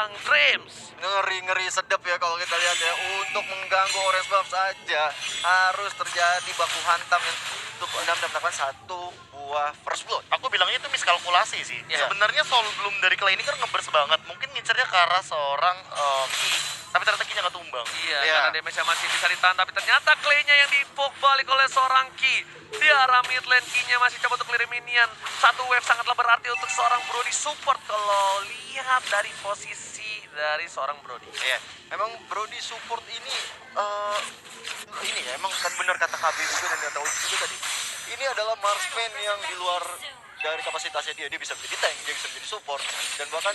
seorang Dreams. Ngeri-ngeri sedep ya kalau kita lihat ya. Untuk mengganggu Orange Buff saja harus terjadi baku hantam yang untuk mendapatkan satu buah first blood. Aku bilangnya itu miskalkulasi sih. Iya. Sebenarnya Soul Bloom dari Clay ini kan ngebers banget. Mungkin ngincernya ke arah seorang Ki, tapi ternyata Ki-nya nggak tumbang. Iya, Iya. karena damage-nya masih bisa ditahan, tapi ternyata Clay-nya yang dipok balik oleh seorang Ki. Di arah mid lane, Ki-nya masih coba untuk clear minion. Satu wave sangatlah berarti untuk seorang Brody support kalau lihat dari posisi dari seorang Brody. Iya, emang Brody support ini ya emang kan benar kata KB juga dan kata Oji juga tadi. Ini adalah marksman yang di luar dari kapasitasnya dia bisa menjadi tank, dia bisa menjadi support dan bahkan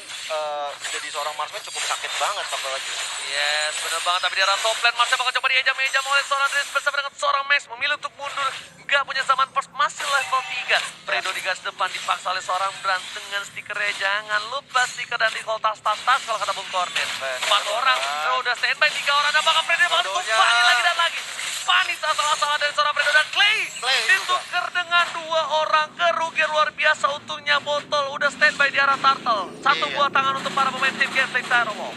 menjadi seorang marksman cukup sakit banget apalagi. Yes, benar banget. Tapi di arah top lane masih bakal coba diejam-ejam oleh seorang Dreams bersama dengan seorang Max. Memilih untuk mundur, nggak punya zaman first, masih level 3. Fredo di gas depan dipaksa oleh seorang Brand dengan stikernya. Jangan lupa stiker dan recall tas kalau kata Bung Cornet. 4 orang, udah standby, 3 orang, dan bakal Fredo bakal kumpani lagi dan lagi. Panis asal-asalan dari seorang Fredo dan Clay. Ditukar dengan 2 orang, kerugian luar biasa. Untungnya botol udah standby di arah turtle. Satu buah tangan untuk para pemain tim Gameplay Firewall.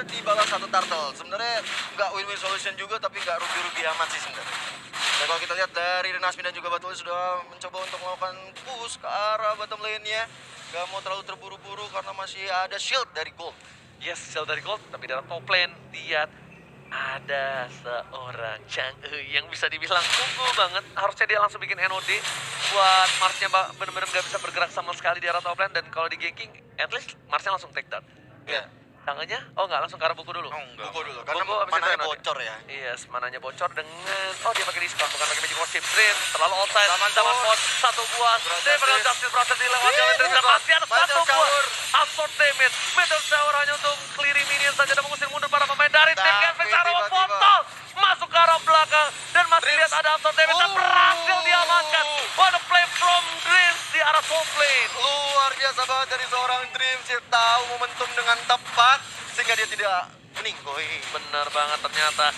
2 dibalas 1 turtle. Sebenarnya nggak win-win solution juga tapi nggak rugi-rugi amat sih sebenarnya. Dan kalau kita lihat dari Renasmi dan juga Batuli sudah mencoba untuk melakukan push ke arah bottom lane-nya. Gak mau terlalu terburu-buru karena masih ada shield dari Gold. Yes, sel dari Gold, tapi dalam top lane lihat ada seorang Chang'e yang bisa dibilang tunggu banget. Harusnya dia langsung bikin NOD buat Marsnya bener-bener gak bisa bergerak sama sekali di arah top lane. Dan kalau di ganking, at least Marsnya langsung take down. Ya. Tangannya, oh nggak, langsung ke arah buku dulu. Oh, enggak. Buku dulu karena Buku abis itu mananya NOD. bocor ya. Yes, mananya bocor dengan, oh dia pakai diskon, bukan pakai magic worship. Dream, terlalu outside, zaman force, 1 buah. Delivery Justice berhasil dilewati oleh Dream, dan masih ada 1 buah. Absorb damage, Meteor Shower hanya untuk clearing minion saja dan mengusir mundur para pemain dari tim Tapi Gameplay Firewall. tiba-tiba Potol masuk ke arah belakang dan masih lihat ada absorb damage dan berhasil diamankan. What a play from Dreams di arah top lane. Luar biasa banget dari seorang Dreams. Dia tahu momentum dengan tepat sehingga dia tidak meninggoy. Bener banget, ternyata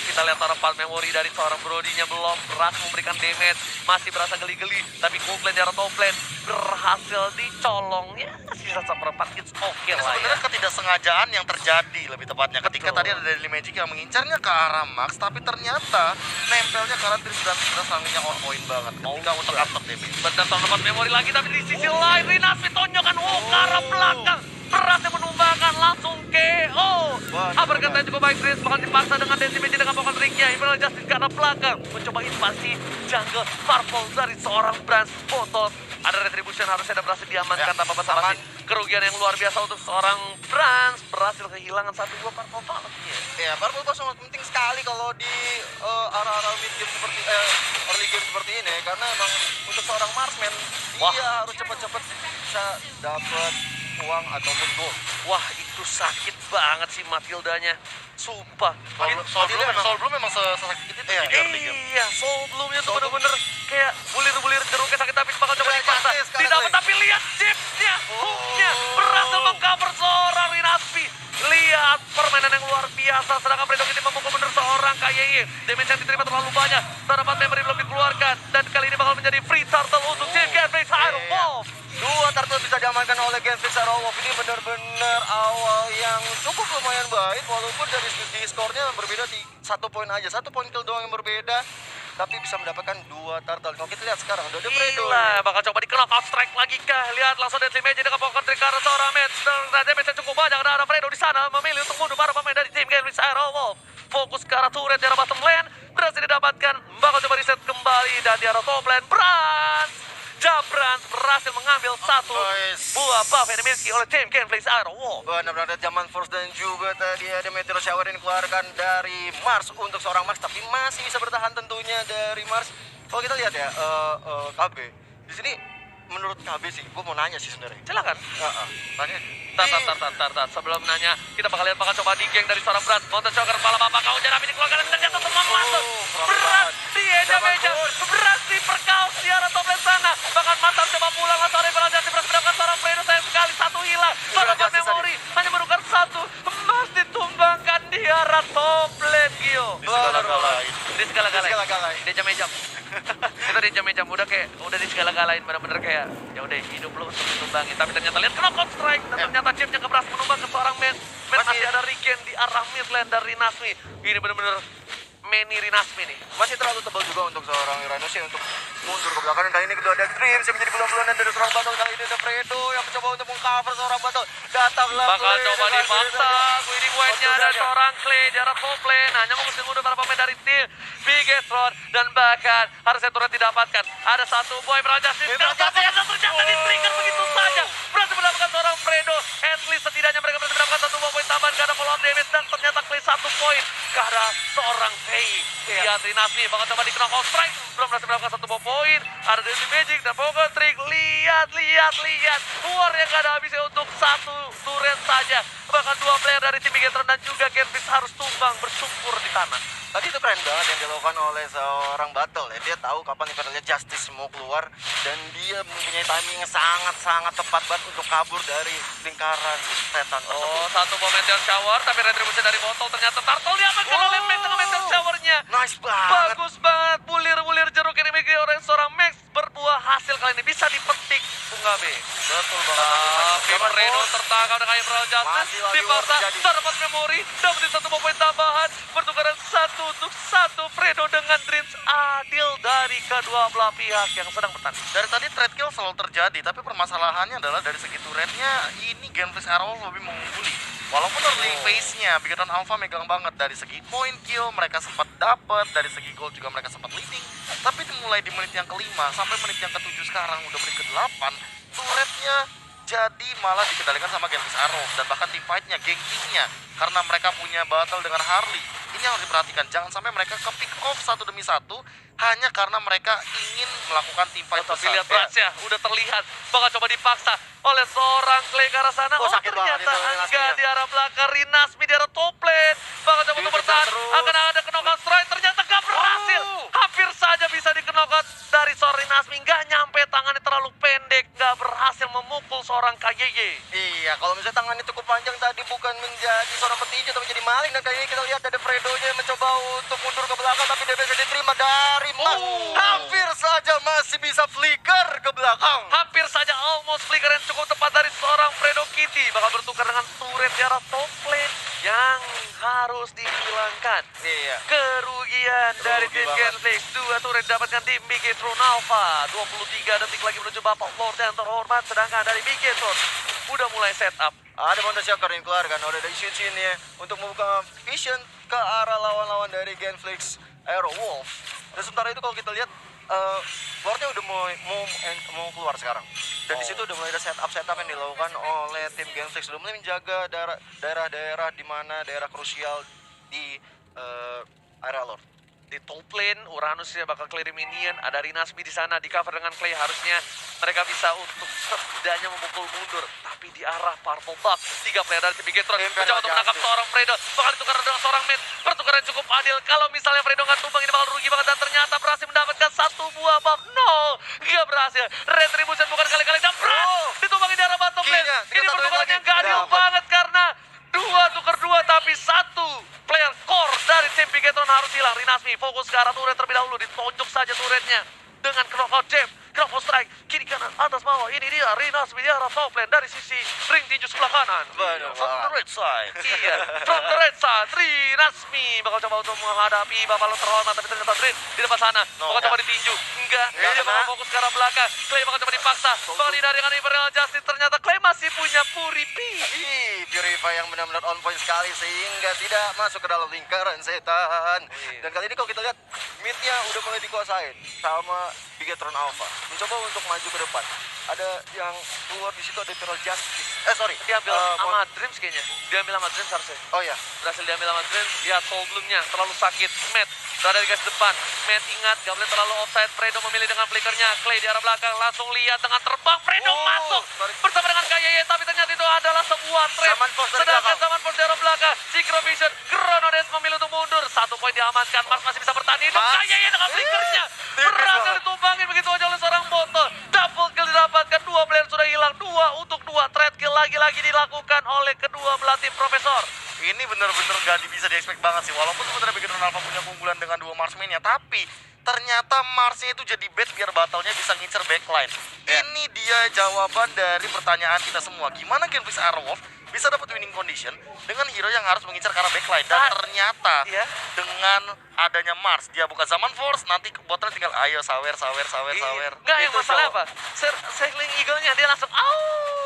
kita lihat seorang part memory dari seorang Brody-nya belum berhasil memberikan damage, masih berasa geli-geli, tapi cool lane di arah top lane berhasil dicolong. Ya sisa seperempat, it's okay Ini lah ya. sebenarnya ketidaksengajaan yang terjadi lebih tepatnya. Ketika Betul. tadi ada Daily Magic yang mengincarnya ke arah Max, tapi ternyata nempelnya ke arah Dreams dan Dreams sanginya on point banget. Ketika untuk absorb damage. Bener, seorang part memory lagi, tapi di sisi lain Rinasmi tonjokan ke arah belakang. Berhasil menumbangkan langsung KO. Uppercut yang cukup baik, Dreams bahkan dipaksa dengan Decimator dengan pokok triknya. Imperial Justice ke arah belakang, mencoba invasi jungle Purple dari seorang Brand Botol. Ada retribution harusnya ada berhasil diamankan Ya, tanpa basa-basi. Kerugian yang luar biasa untuk seorang Brand, berhasil kehilangan 1 buah Purple Talent. Ya, Purple Buff sangat penting sekali kalau di arah-arah mid game seperti early game seperti ini karena emang untuk seorang marksman dia harus cepat-cepat bisa dapat uang ataupun gold. Wah, itu sakit banget sih Matildanya. Sumpah. Soul Bloom memang sesakit itu di early game. Iya, Soul Bloom-nya tuh bener-bener kayak bulir-bulir jeruknya sakit tapi bakal coba Udah dipaksa. gratis sekarang, Tidak, Ray. tapi lihat chipsnya, hooknya berhasil mengcover seorang Rinaspi. Lihat permainan yang luar biasa, sedangkan Fredo ini memukul bener seorang KYY. Damage yang diterima terlalu banyak, tanaman memory belum dikeluarkan. Dan kali ini bakal menjadi free turtle untuk tim Gameplay Firewall. 2 turtle bisa diamankan oleh Genfix Wolf. Ini benar-benar awal yang cukup lumayan baik walaupun dari segi skornya berbeda di 1 poin aja. 1 poin kill doang yang berbeda. Tapi bisa mendapatkan 2 turtle. Kalau kita lihat sekarang udah ada Fredo. Gila, bakal coba di knock strike lagi kah? Lihat langsung Deadly Magic dengan pokok trik karena seorang match. Dan damage cukup banyak. Dan ada Fredo di sana memilih untuk mundur para pemain dari tim Gameplay Firewall. Fokus ke arah turret di arah bottom lane. Berhasil didapatkan. Bakal coba reset kembali. Dan di arah top lane, Brans. Jabrans berhasil mengambil 1 buah buff yang dimiliki oleh tim Gameplay Firewall. Benar-benar zaman force dan juga tadi ada Meteor Shower yang dikeluarkan dari Mars untuk seorang Mars. Tapi masih bisa bertahan tentunya dari Mars. Kalau kita lihat ya, KB. Di sini menurut KB sih, gue mau nanya sih sebenarnya. Silakan. Tanya. Tar. Sebelum nanya, kita bakal lihat bakal coba di geng dari seorang Brad. Mountain Shocker kepala bapak kau jangan habis dikeluarkan dan ternyata semua masuk. Berat di eja-meja, berat di perkaus di arah top lane sana. Bahkan Mantan coba pulang langsung ada Imperial Justice berhasil mendapatkan seorang Fredo sayang sekali 1 hilang. Seorang memory hanya menukar 1. Emas ditumbangkan di arah top lane, Gio. Di segala-galanya. Di segala-galanya. Segala-galanya. Di jam-jam. Itu di jam-jam udah kayak udah di gala-galain bener-bener kayak ya udah hidup lu untuk ditumbangin. Tapi ternyata lihat knockout strike dan ternyata chipnya berhasil menumbang ke seorang man. Masih ada Riken di arah mid lane dari Rinasmi. Ini bener-bener Manny Rinasmi nih. Masih terlalu tebal juga untuk seorang Iranusi untuk mundur ke belakang. Dan kali ini kedua ada Dreams yang menjadi bulan-bulanan dari seorang Bato. Kali ini ada Fredo yang mencoba untuk mengcover seorang Bato. Datanglah Bakal Clay coba dengan dipaksa. Winning point-nya ada seorang Clay di arah top lane. Hanya mengusir mundur para pemain dari tim Bigetron. Dan bahkan harusnya turret didapatkan. Ada satu boy Brajasis. Dan ternyata di trigger begitu saja. Berhasil mendapatkan seorang Fredo. At least setidaknya mereka berhasil mendapatkan satu poin tambahan karena follow up damage. Dan ternyata Clay 1 poin karena seorang Faye. Lihat Rinasmi bakal coba di knockout strike. Belum berhasil mendapatkan satu poin. Ada Deadly Magic dan Poker Trick. Lihat. War yang gak ada habisnya untuk satu turret saja. Bahkan dua player dari tim Bigetron dan juga Genfis harus tumbang bersyukur di tanah. Tadi itu keren banget yang dilakukan oleh seorang Battle ya. Dia tahu kapan Imperial Justice mau keluar dan dia mempunyai timing yang sangat tepat banget untuk kabur dari lingkaran setan tersebut. Oh, satu momentum shower tapi retribusi dari botol ternyata Turtle diamankan oleh Max dengan momentum showernya. Nice banget. Bagus banget, bulir jeruk yang dimiliki oleh seorang Max berbuah hasil kali ini bisa dipetik Bungabe. Betul banget. Tapi Fredo tertangkap dengan Imperial Justice Masih lagi dipaksa war terjadi. dapat memori, dapetin satu poin tambahan, bertukaran 1-1 Fredo dengan Dreams adil dari kedua belah pihak yang sedang bertanding. Dari tadi trade kill selalu terjadi, tapi permasalahannya adalah dari segi turretnya ini Genfis Arrow lebih mengungguli. Walaupun early phase-nya Bigetron Alpha megang banget, dari segi point kill mereka sempat dapat, dari segi gold juga mereka sempat leading. Tapi mulai di menit yang kelima sampai menit yang ketujuh sekarang udah menit ke-8, turretnya jadi malah dikendalikan sama Genfis Arrow dan bahkan team fight-nya, gankingnya karena mereka punya battle dengan Harley. Ini harus diperhatikan, jangan sampai mereka ke pick off satu demi satu hanya karena mereka ingin melakukan team fight Tapi besar. lihat Bratsnya udah terlihat bakal coba dipaksa oleh seorang Clay ke arah sana. Oh, sakit banget ternyata itu enggak Rinasminya. di arah belakang. Rinasmi di arah top lane bakal coba untuk Dikejar bertahan, terus. akan ada knockout strike, ternyata gak berhasil. Hampir saja bisa di knockout dari seorang Rinasmi, gak nyampe, tangannya terlalu pendek, gak berhasil memukul seorang KYY. Iya, kalau misalnya tangannya cukup panjang tadi bukan menjadi seorang petinju tapi menjadi maling. Dan kali ini kita lihat ada Fredo-nya yang mencoba untuk mundur ke belakang tapi dia bisa diterima dari Mas. Hampir saja masih bisa flicker ke belakang. Hampir saja almost flicker yang cukup tepat dari seorang Fredo Kitty. Bakal bertukar dengan turret di arah top lane yang harus dihilangkan. Iya. Kerugian dari Rugi tim banget. Genflix. Dua turret dapatkan tim Bigetron Alpha. 23 detik lagi menuju Bapak Lord yang terhormat. Sedangkan dari Bigetron udah mulai setup. Ada Monta Shocker yang keluar kan, udah ada Ishin-nya untuk membuka vision ke arah lawan-lawan dari Genflix Aerowolf. Dan sementara itu kalau kita lihat Lordnya udah mau keluar sekarang. Dan di situ udah mulai ada setup yang dilakukan oleh tim Genflix. Udah mulai menjaga daerah-daerah di mana daerah krusial di area Lord. Di top lane, Uranus ya bakal clear minion. Ada Rinasmi di sana, di cover dengan Clay. Harusnya mereka bisa untuk setidaknya memukul mundur. Tapi di arah Purple Buff, 3 player dari tim Bigetron mencoba untuk menangkap seorang Fredo. Bakal ditukar dengan seorang mid. Pertukaran cukup adil. Kalau misalnya Fredo nggak tumbang, ini bakal rugi banget. Dan ternyata berhasil mendapatkan satu buah buff. No, nggak berhasil. Retribution bukan kali-kali. Dan ditumbangin di arah bottom lane. Ini pertukaran yang nggak adil banget karena tukar dua tapi satu player core dari tim Bigetron harus hilang. Rinasmi fokus ke arah turret terlebih dahulu, ditonjok saja turretnya dengan knockout jab, knockout strike, kiri kanan, atas bawah. Ini dia Rinasmi di arah top lane dari sisi ring tinju sebelah kanan. From the red side. Iya, from the red side. Rinasmi bakal coba untuk menghadapi Bapak Lo terhormat, tapi ternyata Drin di depan sana. Bakal coba ditinju. Enggak, dia bakal fokus ke arah belakang. Clay bakal coba dipaksa. Bakal dihindari dengan Imperial Justice. Ternyata Clay masih punya Puripi. Purify yang benar-benar on point sekali sehingga tidak masuk ke dalam lingkaran setan. Dan kali ini kalau kita lihat mid-nya udah mulai dikuasain sama Bigetron Alpha. Mencoba untuk maju ke depan. Ada yang keluar di situ, ada Imperial Justice. Sorry, Diambil sama Dreams kayaknya. Diambil sama Dreams harusnya. Oh ya. Berhasil diambil sama Dreams. Lihat soul bloomnya terlalu sakit. Matt berada di garis depan. Matt ingat gak boleh terlalu offside. Fredo memilih dengan flickernya. Clay di arah belakang langsung lihat dengan terbang. Fredo masuk bersama dengan KYY. Tapi ternyata itu adalah sebuah trap. Zaman post dari Sedangkan belakang. zaman post di arah belakang. Synchrovision. Chronodes memilih untuk mundur. 1 poin diamankan. Mars masih bisa bertahan hidup. KYY dengan flickernya berhasil ditumbangin begitu aja oleh seorang botol. Double kill didapatkan. 2 player sudah hilang. 2 untuk 2. Trade kill lagi-lagi dilakukan oleh kedua belah tim Profesor. Ini bener-bener gak bisa di-expect banget sih. Walaupun sebenarnya Bigetron Alpha punya keunggulan dengan 2 marksman-nya, tapi ternyata Marsnya itu jadi bait biar battlenya bisa ngincer backline. Ini dia jawaban dari pertanyaan kita semua. Gimana Genflix Aerowolf bisa dapat winning condition dengan hero yang harus mengincar ke arah backline. Dan ternyata dengan adanya Mars, dia buka Zaman Force, nanti botnya tinggal ayo sawer. Enggak, yang Itu masalah show. apa? Cycling Eagle-nya dia langsung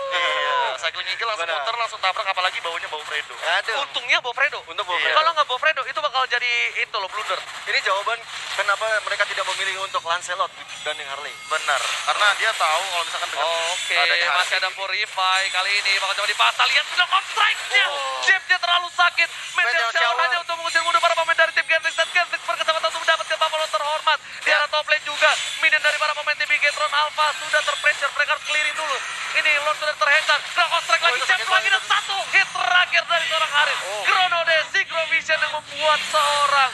Iya, Cycling Eagle langsung Benar. muter, langsung tabrak, apalagi baunya bau Fredo. Aduh. Untungnya bawa Fredo. Untuk bawa Iya. Fredo. Kalau nggak bawa Fredo itu bakal jadi itu loh blunder. Ini jawaban kenapa mereka tidak memilih untuk Lancelot dibanding Harley. Benar, karena dia tahu kalau misalkan dengan Oke, adanya masih Harley, ada Purify kali ini bakal coba dipasang. Lihat knock on strike-nya. Jeb-nya terlalu sakit. Meteor Meteor Shower Shower. hanya untuk mengusir mundur para pemain dari tim Genflix dan Genflix berkesempatan untuk mendapatkan Buffalo terhormat. Di arah top lane juga, minion dari para pemain tim Bigetron Alpha sudah terpressure. Mereka harus clearing dulu. Ini Lord sudah terhentak. Knock on strike lagi, itu Jeb sakit lagi dan banget. satu hit terakhir dari seorang Haris. Gronode, Synchrovision yang membuat seorang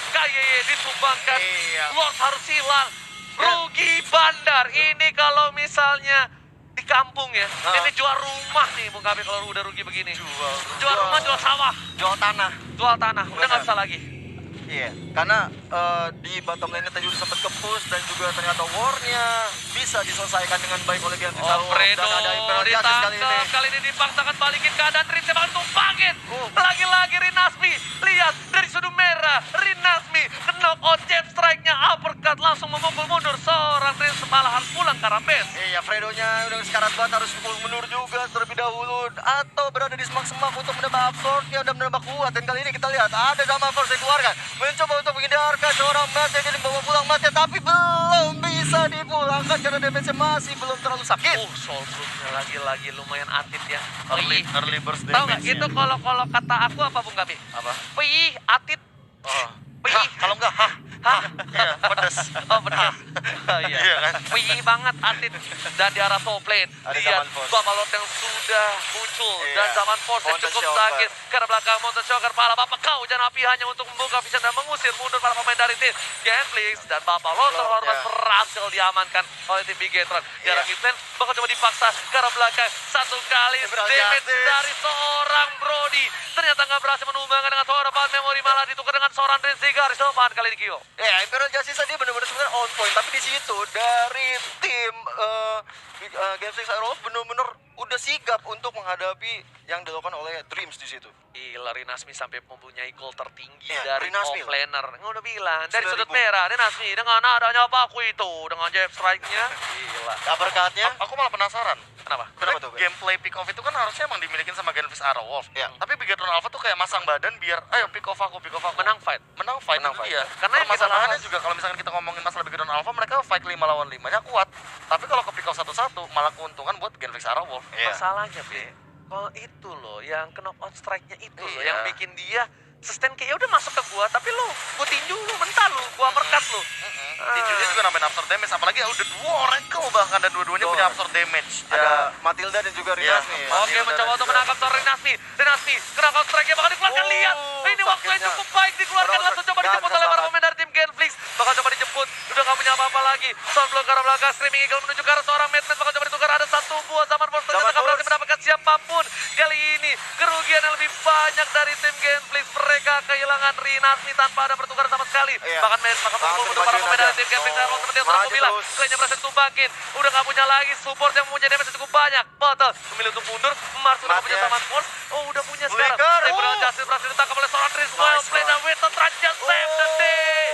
KYY ditumbangkan. Iya. Lord harus hilang. Rugi bandar. Ini kalau misalnya di kampung ya, ini jual rumah nih Bung Kabe kalau udah rugi begini. Jual rumah, jual sawah, Jual tanah. jual tanah. Udah nggak bisa lagi. Iya, karena di bottom lane tadi udah sempat ke-push dan juga ternyata war-nya bisa diselesaikan dengan baik oleh Genflix Aerowolf. Fredo Dan ada Imperial Justice kali ini. ditangkap. Kali ini dipaksakan balikin keadaan Rinse bakal tumpangin. Lagi-lagi Rinasmi. Lihat dari sudut merah. Rinasmi knock out jab strike-nya. Uppercut langsung memukul mundur. Seorang Rinse malah harus pulang ke arah base. Iya, Fredo-nya udah sekarat banget harus mundur juga terlebih dahulu atau berada di semak-semak untuk menambah absorb-nya dan menambah kuat. Dan kali ini kita lihat ada Zaman Force yang dikeluarkan. Mencoba untuk menghindarkan seorang Mas yang jadi bawa pulang Mas tapi belum bisa dipulangkan karena damage-nya masih belum terlalu sakit. Soul Fruit-nya lagi-lagi lumayan atit ya. early burst Tahu nggak damage-nya. itu kalau kata aku apa Bung Gabi? Apa? Pih, atit. Oh. Pih. Hah, kalau enggak, hah? Hah? Iya, pedes. Oh benar. Oh, iya. Iya kan? Pih banget atit. Dan di arah top lane, Ada lihat Zaman Force. Babalot yang sudah muncul. Iya. Dan Zaman Force yang Mountain cukup Shocker. sakit. Karena belakang Mountain Shocker, pala bapak kau jangan api hanya untuk membuka vision dan mengusir mundur para pemain dari tim Genflix. Dan Babalot terhormat ya. berhasil diamankan oleh tim Bigetron. Di arah Iya. mid lane, bakal coba dipaksa ke arah belakang. Satu kali Imperial damage Justice. dari seorang Brody. Ternyata nggak berhasil menumbangkan dengan seorang Power Memory, malah ditukar dengan seorang Rinzi garis depan kali ini Gio. Ya, Imperial Justice tadi benar-benar sebenarnya on point, tapi di situ dari tim Genflix Aerowolf benar-benar udah sigap untuk menghadapi yang dilakukan oleh Dreams di situ. Gila, Rinasmi sampai mempunyai gol tertinggi Iya, dari Rinasmi. offlaner. Nggak udah bilang, dari 9.000. sudut merah, Rinasmi dengan adanya Paku itu, dengan jab strike-nya. Gila. Uppercut-nya Aku malah penasaran. Kenapa? Kenapa tuh, Ben? Gameplay pick off itu kan harusnya emang dimiliki sama Genflix Aerowolf. Iya. Tapi Bigetron Alpha tuh kayak masang badan biar ayo pick off aku. Menang fight. Menang fight Menang itu fight. dia. Karena yang kita Permasalahannya bahas- juga kalau misalkan kita ngomongin masalah Bigetron Alpha, mereka fight 5 lawan 5-nya kuat. Tapi kalau ke pick off 1-1 malah keuntungan buat Genflix Aerowolf. Iya. Masalahnya, Be, kalau itu loh, yang knock out strike-nya itu loh, Iya. yang bikin dia sustain kayak ya udah masuk ke gua, tapi lu tinju lu, mental lu, gua uppercut lu. Tinjunya juga nambahin absorb damage, apalagi udah 2 Oracle bahkan dan dua-duanya Betul. punya absorb damage. ada Matilda dan juga Iya. Rinasmi. Oke, Oke, mencoba untuk menangkap seorang Rinasmi. Rinasmi, knock out strike-nya bakal dikeluarkan. Oh, Lihat, ini waktu yang sakitnya. cukup baik dikeluarkan. Orang Langsung coba nggak dijemput bisa oleh para selamat. pemain dari tim Genflix. Bakal coba dijemput, udah nggak punya apa-apa lagi. Soundblock ke arah belakang, Screaming Eagle menuju ke arah seorang Madman. Bakal coba ditukar, ada satu buah Zaman Force. Ternyata Zaman nggak berhasil Force. mendapatkan siapapun. Kali ini, kerugian yang lebih banyak dari tim Genflix. Mereka kehilangan Rinasmi tanpa ada pertukaran sama sekali. Iya. Bahkan bakal Langsung untuk para dimajuin pemain dari aja. tim Genflix. Oh, Seperti yang maju sudah aku bilang, terus. Kayaknya berhasil tumbakin. Udah nggak punya lagi support yang mempunyai damage cukup banyak. Botol memilih untuk mundur. Mars udah punya Matnya. Zaman Force. Oh, udah punya sekarang. Flicker, Imperial Justice berhasil ditangkap oleh seorang Tris. Well Nice played dan Winston Transition save the day.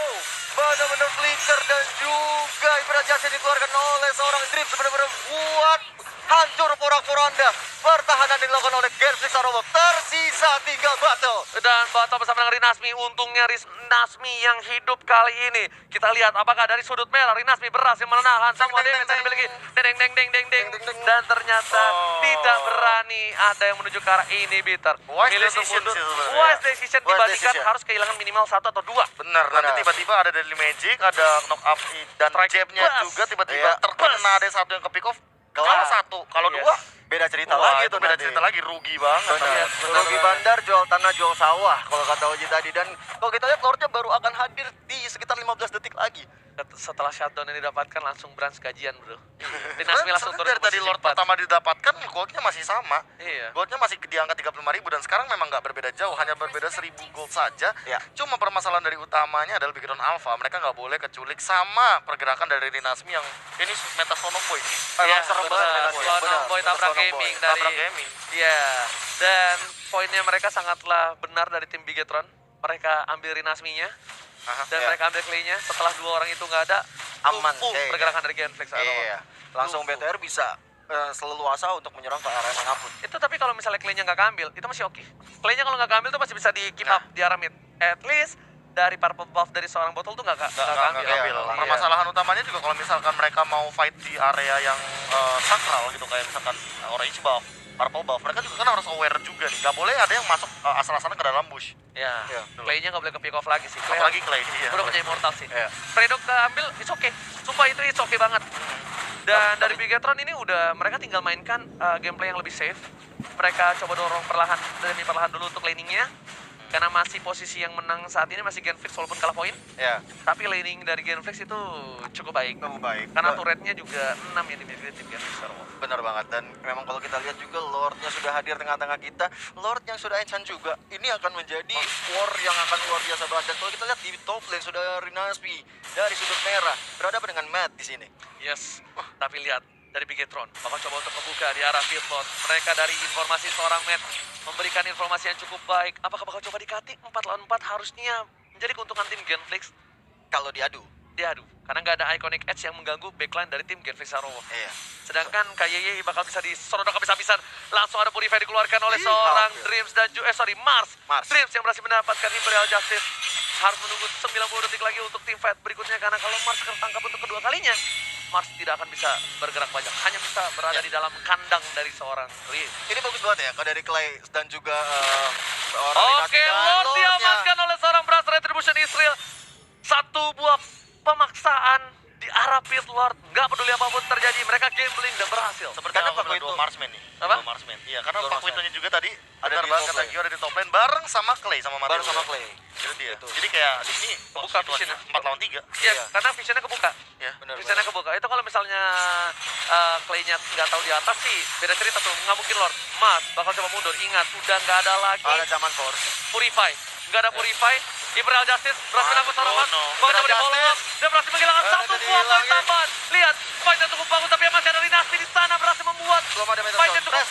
Benar-benar flicker dan juga Imperial Justice dikeluarkan oleh seorang Dreams benar-benar kuat. Hancur porak-poranda. Pertahanan yang dilakukan oleh Genflix Aerowolf. Tersisa tinggal battle. Dan Bato bersama dengan Rinasmi. Untungnya Rinasmi yang hidup kali ini. Kita lihat apakah dari sudut merah Rinasmi berhasil menahan semua Deng, deng, damage yang deng, dimiliki. deng. Deng deng deng deng deng. Deng, deng, deng. Dan ternyata Oh. tidak berani ada yang menuju ke arah inhibitor. Wise Milih untuk decision mundur. sih sebenarnya. Wise decision Wise dibandingkan decision. harus kehilangan minimal 1 atau 2. Benar, nanti Benar. tiba-tiba ada dari Magic, ada knock up dan Strike jabnya bus. juga tiba-tiba Iya. terkena ada satu yang ke pick off. Kelar. Kalau satu, kalau Yes. dua, Beda cerita wah, lagi itu tuh beda nanti. cerita lagi, rugi banget. Benar. Yes, benar, Rugi benar. bandar, jual tanah, jual sawah kalau kata Oji tadi. Dan kalau kita lihat Lordnya baru akan hadir di sekitar 15 detik lagi. Setelah shutdown yang didapatkan langsung Brans gajian bro. Dinasmi langsung turun dari tadi posisi Lord 4. pertama didapatkan, goldnya masih sama. Iya. Goldnya masih di angka 35.000 dan sekarang memang nggak berbeda jauh, hanya berbeda 1.000 gold saja. Ya. Cuma permasalahan dari utamanya adalah Bigetron Alpha, mereka nggak boleh keculik sama pergerakan dari Dinasmi yang ini meta Sonong Boy. Iya, serem benar. banget, Slow benar. Boy tabrak Slow gaming Boy. dari Tabrak gaming. Iya. Dan poinnya mereka sangatlah benar dari tim Bigetron. Mereka ambil Rinasminya Aha, dan ya. mereka ambil Clay-nya. Setelah 2 orang itu nggak ada, Aman lumpuh kayaknya. pergerakan dari Genflix. Iya. Langsung Lumpuh. BTR bisa seleluasa untuk menyerang ke area manapun. Itu tapi kalau misalnya Clay-nya nggak keambil, itu masih oke. Clay-nya kalau nggak keambil tuh masih bisa di keep Nah. up di arah mid. At least dari purple buff dari seorang botol tuh nggak keambil. ngambil. Iya. Permasalahan utamanya juga kalau misalkan mereka mau fight di area yang sakral gitu, kayak misalkan orange buff, purple buff, mereka juga kan harus aware juga nih, nggak boleh ada yang masuk asal-asalan ke dalam bush. Ya, Iya. Clay-nya nggak boleh ke pick off lagi sih. Clay Apalagi Clay. Iya. udah punya immortal sih. Iya. Fredo keambil, it's okay. Sumpah itu it's okay banget. Dan dari Bigetron ini udah mereka tinggal mainkan gameplay yang lebih safe. Mereka coba dorong perlahan demi perlahan dulu untuk laningnya. Karena masih posisi yang menang saat ini masih Genflix walaupun kalah poin. Ya, Tapi laning dari Genflix itu cukup baik. kamu baik. Karena turretnya juga 6 ya dimiliki tim Genflix. Benar banget, dan memang kalau kita lihat juga Lordnya sudah hadir tengah-tengah kita. Lord yang sudah enchant juga, ini akan menjadi war yang akan luar biasa banget. Dan kalau kita lihat di top lane sudah Rinasmi dari sudut merah berhadapan dengan Matt di sini. Yes, tapi lihat dari Bigetron bakal coba untuk membuka di arah Fitlord. Mereka dari informasi seorang Matt memberikan informasi yang cukup baik. Apakah bakal coba dikatik 4 lawan 4 harusnya menjadi keuntungan tim Genflix? Kalau diadu, Diadu, karena nggak ada Iconic Edge yang mengganggu backline dari tim Genflix Arowo. iya. Sedangkan KYY bakal bisa disedot habis-habisan. Langsung ada Purify dikeluarkan oleh Ih, seorang hampir. Dreams dan Mars. Mars. Dreams yang berhasil mendapatkan Imperial Justice. Harus menunggu 90 detik lagi untuk tim fight berikutnya karena kalau Mars tertangkap untuk kedua kalinya, Mars tidak akan bisa bergerak banyak, hanya bisa berada di dalam kandang dari seorang Rin. Ini bagus banget ya, kalau dari Clay dan juga seorang Oke, Rinasmi dan Lord Lordnya. diamankan oleh seorang Brass Retribution Israel. Satu buah pemaksaan di arah Pit Lord. Nggak peduli apapun terjadi, mereka gambling dan berhasil. Seperti Karena apa Paco dua itu- marksman nih. Apa? Dua marksman. Iya, karena Dua Paco marksman. itu juga tadi Ada benar di banget top kata lane. Gio ada di top lane bareng sama Clay sama Mateo. Baru sama Clay. Itu dia. Betul. Jadi kayak di sini Kebuka visionnya. 4 lawan 3. Iya, Iya. karena visionnya kebuka. Ya. Benar, Visionnya kebuka. Itu kalau misalnya Clay-nya nggak tahu di atas sih, beda cerita tuh. Nggak mungkin Lord. Mas bakal coba mundur. Ingat, udah nggak ada lagi Ada zaman force. Purify. Nggak ada Purify. Imperial Justice berhasil menangkap seorang Mas. no. Bakal coba di Imperial follow up. Justice. Dia berhasil menghilangkan Ada satu buah poin dihilangin. tambahan. Lihat, fight-nya cukup bagus tapi masih ada Rinasmi di sana berhasil membuat Belum ada Metal fight-nya Sword. cukup Press.